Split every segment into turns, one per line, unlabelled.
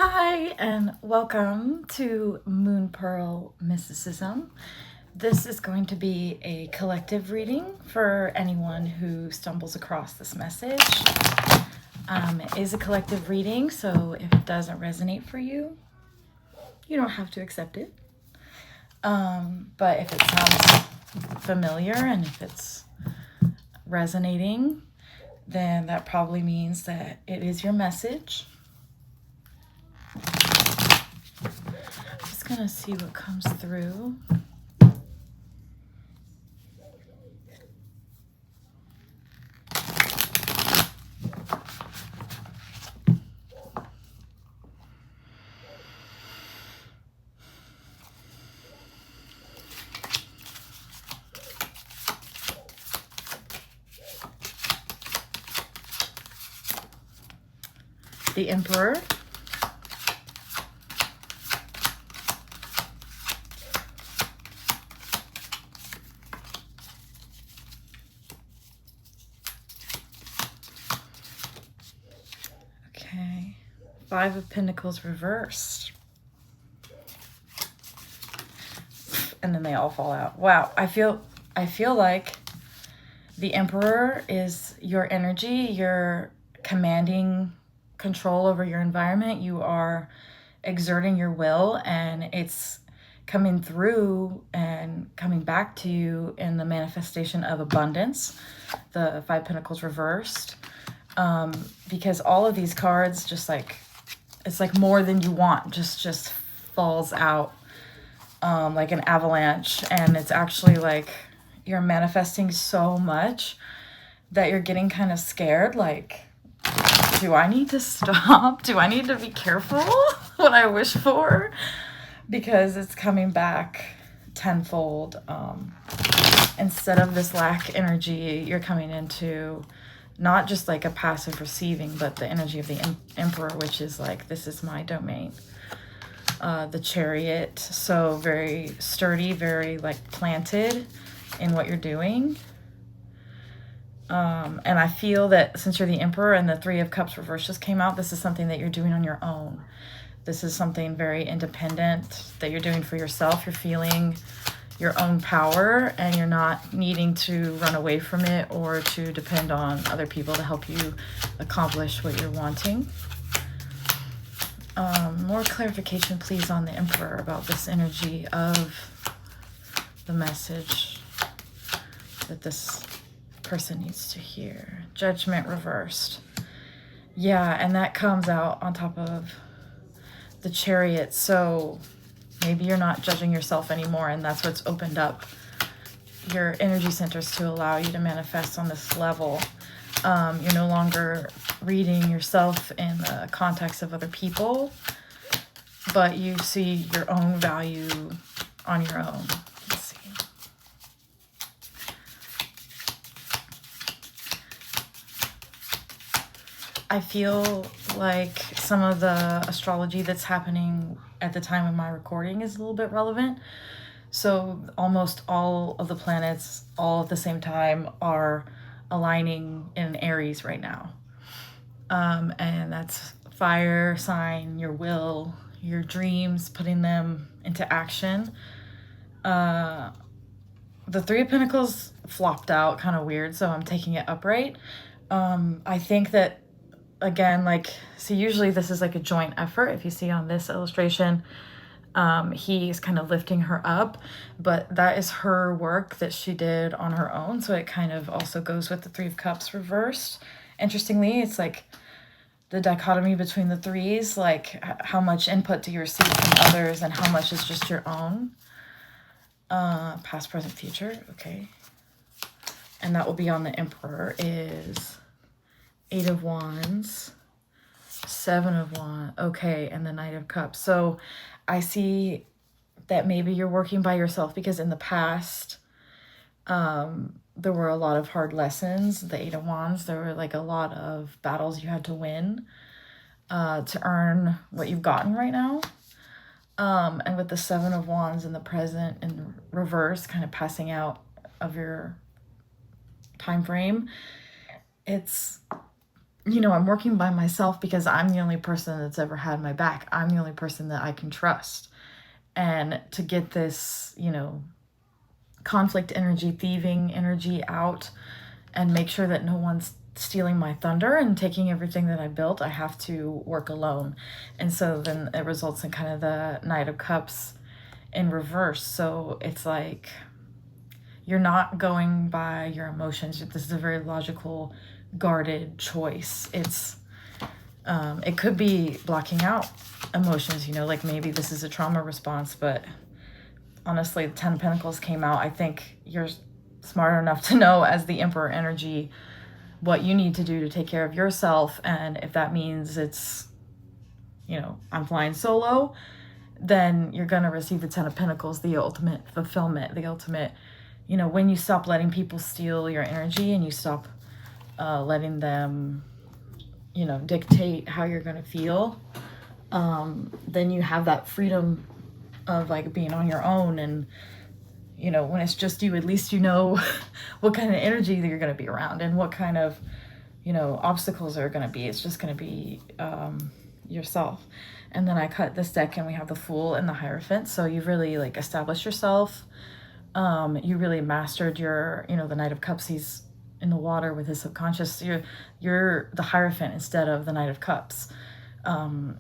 Hi, and welcome to Moon Pearl Mysticism. This is going to be a collective reading for anyone who stumbles across this message. It is a collective reading, so if it doesn't resonate for you, you don't have to accept it. But if it sounds familiar and if it's resonating, then that probably means that it is your message. Just gonna see what comes through. The Emperor. Okay. Five of Pentacles reversed. And then they all fall out. Wow, I feel like the Emperor is your energy. You're commanding control over your environment. You are exerting your will, and it's coming through and coming back to you in the manifestation of abundance. The Five Pentacles reversed. Because all of these cards just like, it's like more than you want just falls out like an avalanche, and it's actually like you're manifesting so much that you're getting kind of scared, like, do I need to stop? Do I need to be careful what I wish for? Because it's coming back tenfold. Instead of this lack energy, you're coming into not just like a passive receiving, but the energy of the Emperor, which is like, this is my domain. The Chariot, so very sturdy, very like planted in what you're doing. And I feel that since you're the Emperor and the Three of Cups reversed just came out, this is something that you're doing on your own. This is something very independent that you're doing for yourself. You're feeling your own power, and you're not needing to run away from it or to depend on other people to help you accomplish what you're wanting. More clarification, please, on the Emperor about this energy of the message that this person needs to hear. Judgment reversed. Yeah, and that comes out on top of the Chariot. So maybe you're not judging yourself anymore, and that's what's opened up your energy centers to allow you to manifest on this level. You're no longer reading yourself in the context of other people, but you see your own value on your own. Let's see. I feel like some of the astrology that's happening at the time of my recording is a little bit relevant. So almost all of the planets all at the same time are aligning in Aries right now. And that's fire sign, your will, your dreams, putting them into action. The Three of Pentacles flopped out kind of weird, so I'm taking it upright. I think that, again, like, so usually this is like a joint effort. If you see on this illustration, he's kind of lifting her up, but that is her work that she did on her own. So it kind of also goes with the Three of Cups reversed. Interestingly, it's like the dichotomy between the threes, like how much input do you receive from others and how much is just your own. Past, present, future. Okay. And that will be on the Emperor is Eight of Wands, Seven of Wands. Okay. And the Knight of Cups. So I see that maybe you're working by yourself because in the past, there were a lot of hard lessons. The Eight of Wands, there were like a lot of battles you had to win to earn what you've gotten right now. And with the Seven of Wands in the present in reverse, kind of passing out of your time frame, it's I'm working by myself because I'm the only person that's ever had my back. I'm the only person that I can trust. And to get this, conflict energy, thieving energy out and make sure that no one's stealing my thunder and taking everything that I built, I have to work alone. And so then it results in kind of the Knight of Cups in reverse. So it's like you're not going by your emotions. This is a very logical, guarded choice. It could be blocking out emotions, like maybe this is a trauma response, but honestly, the Ten of Pentacles came out. I think you're smart enough to know, as the Emperor energy, what you need to do to take care of yourself. And if that means it's, I'm flying solo, then you're going to receive the Ten of Pentacles, the ultimate fulfillment, the ultimate, when you stop letting people steal your energy and you stop letting them, dictate how you're going to feel, then you have that freedom of like being on your own. And when it's just you, at least what kind of energy that you're going to be around and what kind of obstacles are going to be. It's just going to be yourself. And then I cut this deck and we have the Fool and the Hierophant. So you've really like established yourself. You really mastered your, the Knight of Cups. He's in the water with his subconscious. You're the Hierophant instead of the Knight of Cups.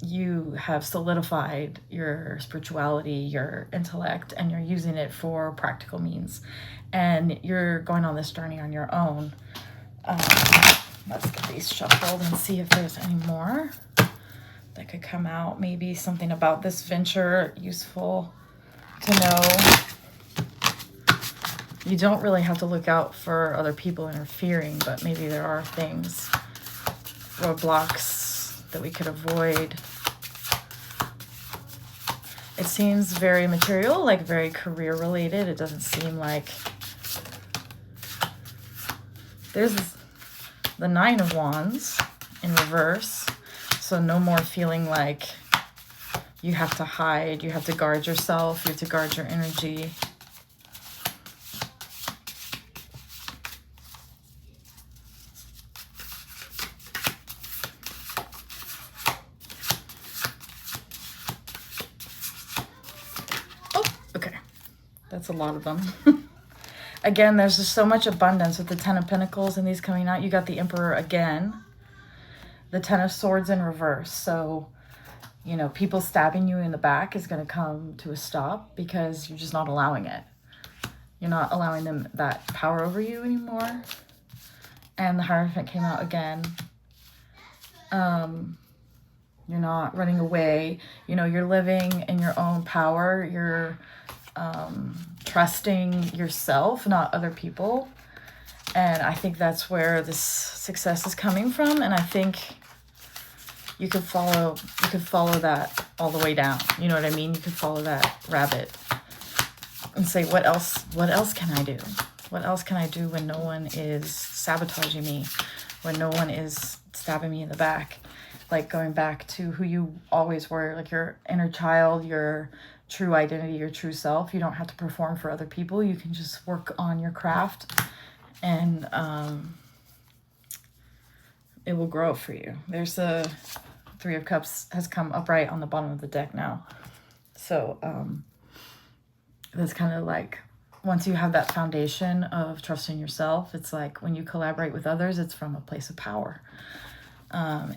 You have solidified your spirituality, your intellect, and you're using it for practical means. And you're going on this journey on your own. Let's get these shuffled and see if there's any more that could come out. Maybe something about this venture useful to know. You don't really have to look out for other people interfering, but maybe there are things, roadblocks that we could avoid. It seems very material, like very career related. It doesn't seem like there's the Nine of Wands in reverse. So no more feeling like you have to hide, you have to guard yourself, you have to guard your energy. That's a lot of them. Again, there's just so much abundance with the Ten of Pentacles and these coming out. You got the Emperor again. The Ten of Swords in reverse. So, people stabbing you in the back is going to come to a stop because you're just not allowing it. You're not allowing them that power over you anymore. And the Hierophant came out again. You're not running away. You're living in your own power. You're trusting yourself, not other people. And I think that's where this success is coming from. And I think you could follow that all the way down. You know what I mean? You could follow that rabbit and say, what else can I do? What else can I do when no one is sabotaging me? When no one is stabbing me in the back? Like going back to who you always were, like your inner child, your true identity, your true self. You don't have to perform for other people. You can just work on your craft and it will grow for you. There's a Three of Cups has come upright on the bottom of the deck now. So that's kind of like, once you have that foundation of trusting yourself, it's like when you collaborate with others, it's from a place of power.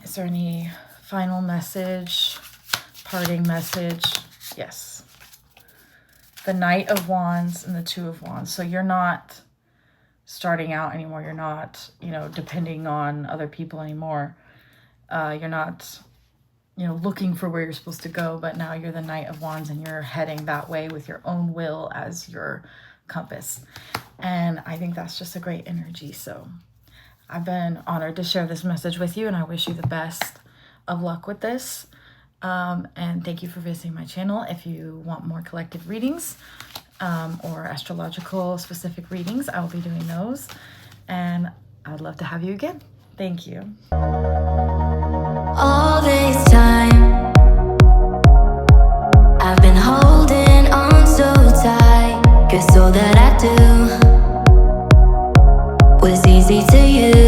Is there any final message, parting message? Yes. The Knight of Wands and the Two of Wands. So you're not starting out anymore. You're not, depending on other people anymore. You're not, looking for where you're supposed to go, but now you're the Knight of Wands and you're heading that way with your own will as your compass. And I think that's just a great energy. So I've been honored to share this message with you, and I wish you the best of luck with this. And thank you for visiting my channel. If you want more collective readings or astrological specific readings, I will be doing those. And I'd love to have you again. Thank you.
All this time I've been holding on so tight, 'cause all that I do was easy to you.